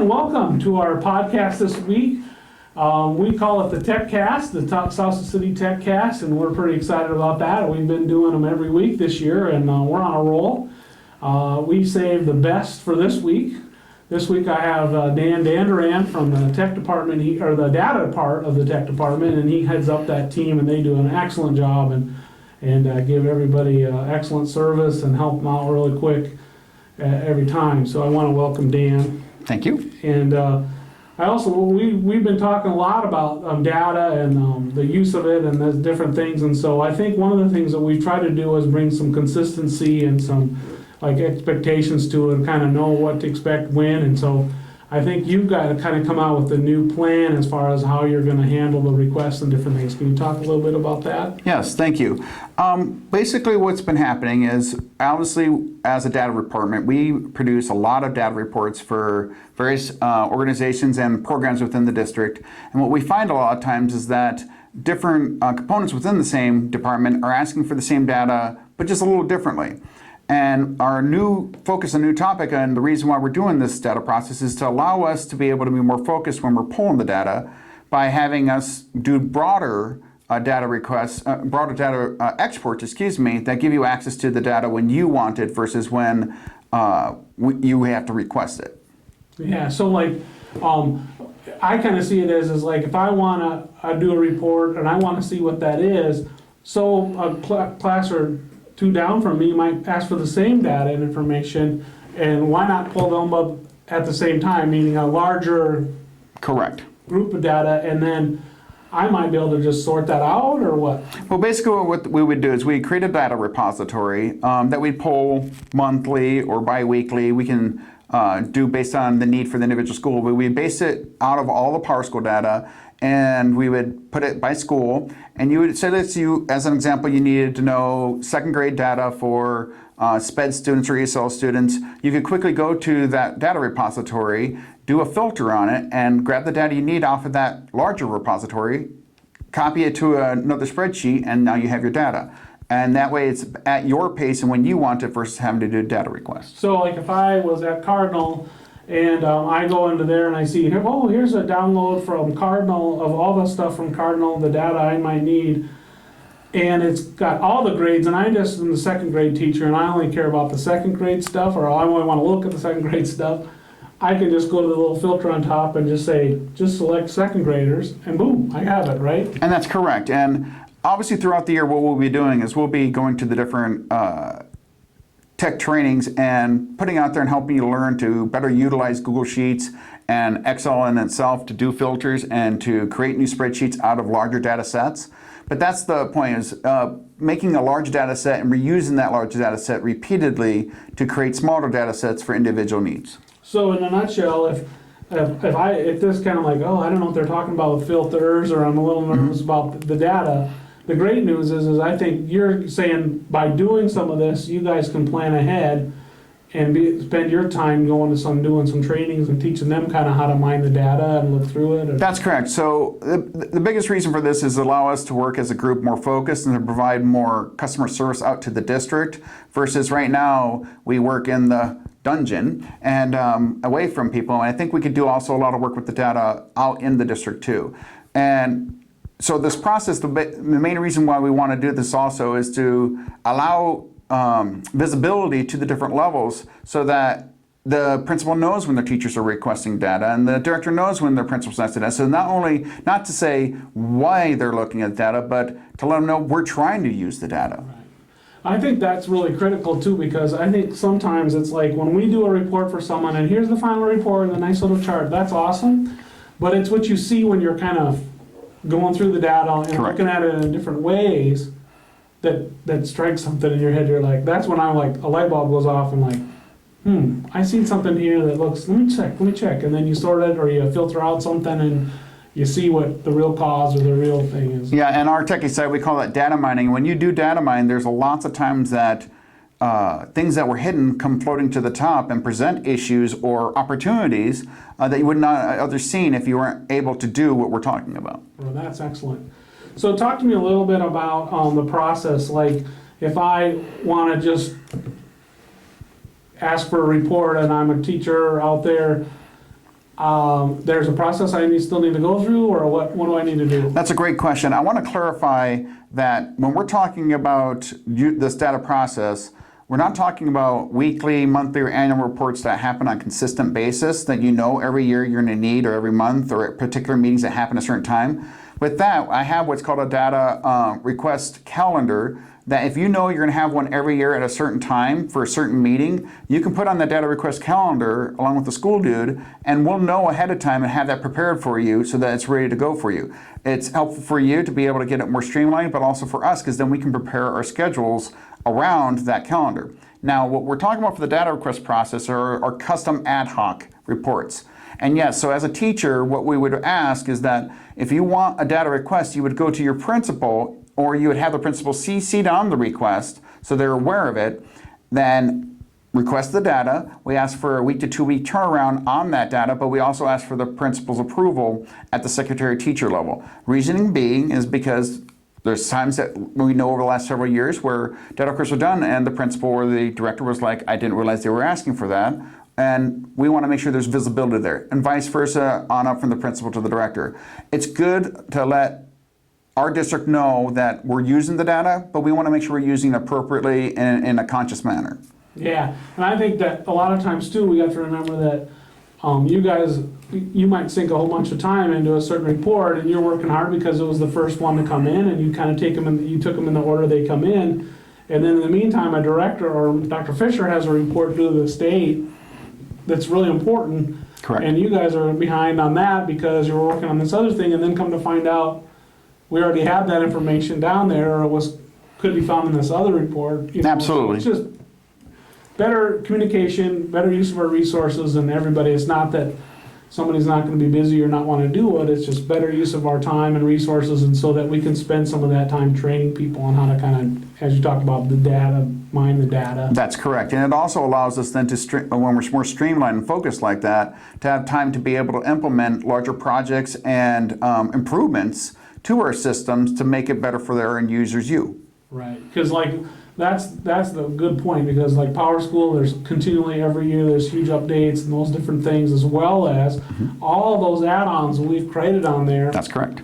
and welcome to our podcast this week. We call it the TechCast, the Sioux City TechCast, and we're pretty excited about that. We've been doing them every week this year, and we're on a roll. We saved the best for this week. This week I have Dan Danduran from the tech department, or the data part of the tech department, and he heads up that team, and they do an excellent job and give everybody excellent service and help them out really quick every time. So I want to welcome Dan. Thank you. And we've been talking a lot about data and the use of it and the different things. And so I think one of the things that we try to do is bring some consistency and some expectations to it and kind of know what to expect when. And so I think you've got to kind of come out with a new plan as far as how you're going to handle the requests and different things. Can you talk a little bit about that? Yes, thank you. Basically what's been happening is, obviously, as a data department, we produce a lot of data reports for various organizations and programs within the district. And what we find a lot of times is that different components within the same department are asking for the same data, but just a little differently. And our new focus, a new topic, and the reason why we're doing this data process is to allow us to be able to be more focused when we're pulling the data by having us do broader data requests, broader data exports, that give you access to the data when you want it versus when you have to request it. Yeah, so I kind of see it as if I want to do a report and I want to see what that is, so a class or two down from me might ask for the same data and information, and why not pull them up at the same time, meaning a larger Correct. group of data, and then I might be able to just sort that out, or what? Well, basically what we would do is we create a data repository that we pull monthly or bi-weekly. We can do based on the need for the individual school, but we base it out of all the PowerSchool data, and we would put it by school. And you would say that as an example, you needed to know second grade data for SPED students or ESL students. You could quickly go to that data repository, do a filter on it, and grab the data you need off of that larger repository, copy it to another spreadsheet, and now you have your data. And that way it's at your pace and when you want it versus having to do data requests. So if I was at Cardinal and I go into there and I see, here's a download from Cardinal of all the stuff from Cardinal, the data I might need, and it's got all the grades, and I just am the second grade teacher and I only care about the second grade stuff, or I only want to look at the second grade stuff, I can just go to the little filter on top and just say, just select second graders, and boom, I have it, right? And that's correct. And obviously throughout the year what we'll be doing is we'll be going to the different tech trainings and putting out there and helping you learn to better utilize Google Sheets and Excel in itself to do filters and to create new spreadsheets out of larger data sets. But that's the point, is making a large data set and reusing that large data set repeatedly to create smaller data sets for individual needs. So in a nutshell, if this kind of I don't know what they're talking about with filters, or I'm a little nervous about the data, the great news is I think you're saying by doing some of this, you guys can plan ahead and spend your time doing some trainings and teaching them kind of how to mine the data and look through it. That's correct. So the biggest reason for this is to allow us to work as a group more focused and to provide more customer service out to the district, versus right now we work in the dungeon and away from people. And I think we could do also a lot of work with the data out in the district too. And so this process, the main reason why we want to do this also is to allow visibility to the different levels, so that the principal knows when their teachers are requesting data and the director knows when their principal's asking data. So not to say why they're looking at data, but to let them know we're trying to use the data. Right. I think that's really critical too, because I think sometimes it's when we do a report for someone and here's the final report and a nice little chart, that's awesome, but it's what you see when you're kind of going through the data and Correct. looking at it in different ways that strikes something in your head. You're that's when I'm a light bulb goes off and I seen something here that looks, let me check. And then you sort it, or you filter out something and you see what the real cause or the real thing is. Yeah, and our techie side, we call that data mining. When you do data mine, there's lots of times that things that were hidden come floating to the top and present issues or opportunities that you would not have otherwise seen if you weren't able to do what we're talking about. Well, that's excellent. So talk to me a little bit about the process. If I want to just ask for a report and I'm a teacher out there, there's a process I still need to go through, or what do I need to do? That's a great question. I want to clarify that when we're talking about this data process, we're not talking about weekly, monthly, or annual reports that happen on a consistent basis that you know every year you're going to need, or every month, or at particular meetings that happen at a certain time. With that, I have what's called a data request calendar, that if you know you're going to have one every year at a certain time for a certain meeting, you can put on the data request calendar along with the school dude, and we'll know ahead of time and have that prepared for you so that it's ready to go for you. It's helpful for you to be able to get it more streamlined, but also for us, because then we can prepare our schedules around that calendar. Now, what we're talking about for the data request process are custom ad hoc reports. And yes, so as a teacher, what we would ask is that if you want a data request, you would go to your principal, or you would have the principal CC'd on the request so they're aware of it, then request the data. We ask for a 1 to 2 week turnaround on that data, but we also ask for the principal's approval at the secretary teacher level. Reasoning being is because there's times that we know over the last several years where data requests were done and the principal or the director was like, I didn't realize they were asking for that. And we want to make sure there's visibility there, and vice versa on up from the principal to the director. It's good to let our district know that we're using the data, but we want to make sure we're using it appropriately in a conscious manner. Yeah, and I think that a lot of times too, we have to remember that you guys, you might sink a whole bunch of time into a certain report, and you're working hard because it was the first one to come in, and you kind of take them in, you took them in the order they come in, and then in the meantime, a director or Dr. Fisher has a report due to the state that's really important. Correct. And you guys are behind on that because you're working on this other thing, and then come to find out we already have that information down there, or it could be found in this other report. You know, Absolutely. it's just better communication, better use of our resources, and everybody. It's not that somebody's not going to be busy or not want to do it. It's just better use of our time and resources, and so that we can spend some of that time training people on how to kind of, as you talked about, the data, mine the data. That's correct. And it also allows us then to, when we're more streamlined and focused like that, to have time to be able to implement larger projects and improvements to our systems to make it better for their end users, you. Right, because like, that's the good point, because like Power School, there's continually every year, there's huge updates and those different things, as well as all those add-ons we've created on there. That's correct.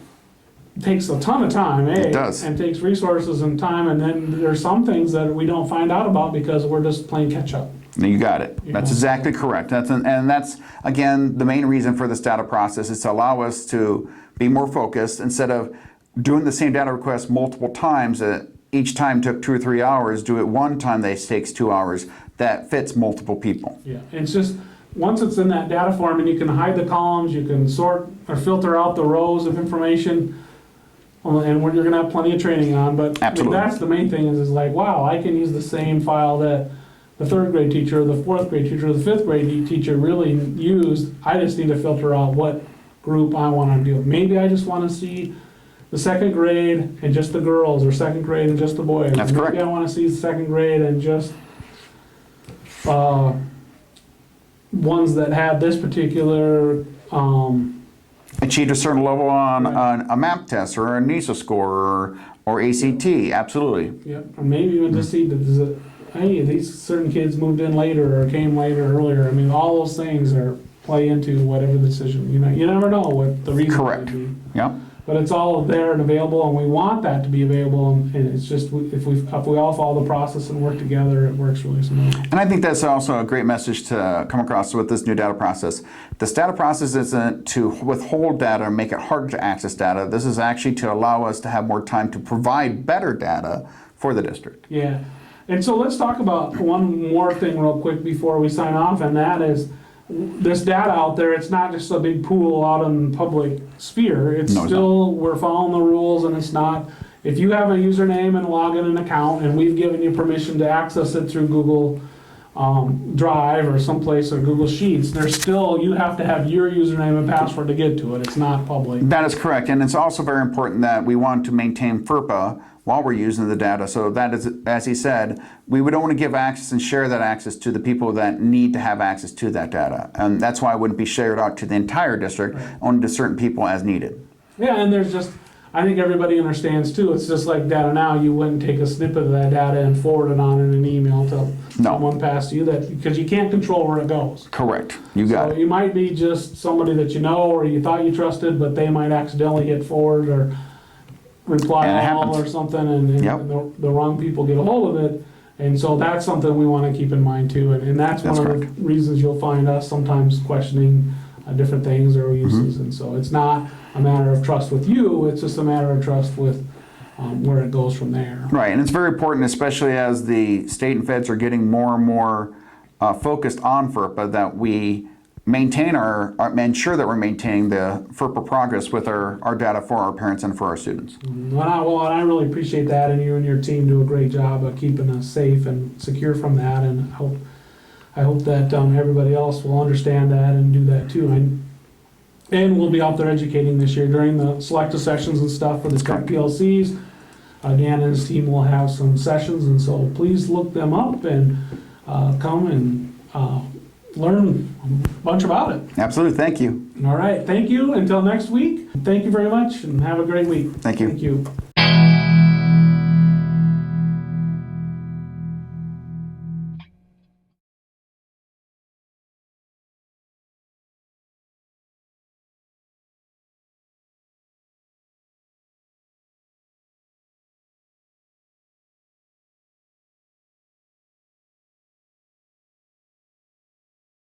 Takes a ton of time, It does. and takes resources and time, and then there's some things that we don't find out about because we're just playing catch-up. You got it. That's exactly correct. And that's, again, the main reason for this data process is to allow us to be more focused instead of doing the same data request multiple times. Each time took 2 or 3 hours. Do it one time that takes 2 hours. That fits multiple people. Yeah, it's just, once it's in that data form and you can hide the columns, you can sort or filter out the rows of information, and you're gonna have plenty of training on, but Absolutely. that's the main thing is like, wow, I can use the same file that the 3rd grade teacher, or the 4th grade teacher, or the 5th grade teacher really used. I just need to filter out what group I wanna do. Maybe I just wanna see the 2nd grade and just the girls, or 2nd grade and just the boys. That's correct. Maybe I wanna see the 2nd grade and just ones that have this particular Achieved a certain level on a MAP test or a NISA score or ACT. Absolutely. yeah, or maybe even just see that hey, these certain kids moved in later or came later earlier. I mean, all those things play into whatever the decision. You know, you never know what the reason Correct. would be. Yep. But it's all there and available, and we want that to be available. And it's just if we all follow the process and work together, it works really smooth. And I think that's also a great message to come across with this new data process. This data process isn't to withhold data or make it harder to access data. This is actually to allow us to have more time to provide better data for the district. Yeah. And so let's talk about one more thing real quick before we sign off, and that is this data out there. It's not just a big pool out in the public sphere. It's still, we're following the rules, and it's not, if you have a username and login and account and we've given you permission to access it through Google Drive or someplace, or Google Sheets, there's still, you have to have your username and password to get to it. It's not public. That is correct. And it's also very important that we want to maintain FERPA while we're using the data. So that is, as he said, we would only give access and share that access to the people that need to have access to that data. And that's why it wouldn't be shared out to the entire district, only to certain people as needed. Yeah, and there's just, I think everybody understands too, it's just like data now, you wouldn't take a snippet of that data and forward it on in an email to No. someone past you, that, because you can't control where it goes. Correct. You got So it. you might be just somebody that you know or you thought you trusted, but they might accidentally hit forward or reply And it all happens. or something, and Yep. the wrong people get a hold of it. And so that's something we want to keep in mind too. And that's one That's of the reasons you'll find us sometimes questioning different things or uses. Mm-hmm. And so it's not a matter of trust with you, it's just a matter of trust with where it goes from there. Right, and it's very important, especially as the state and feds are getting more and more focused on FERPA, that we maintain ensure that we're maintaining the FERPA progress with our data for our parents and for our students. And I really appreciate that, and you and your team do a great job of keeping us safe and secure from that, and I hope that everybody else will understand that and do that too. And we'll be out there educating this year during the selective sessions and stuff for the tech PLCs. Dan and his team will have some sessions, and so please look them up and come and learn a bunch about it. Absolutely, thank you. All right, thank you. Until next week, thank you very much and have a great week. Thank you. Thank you.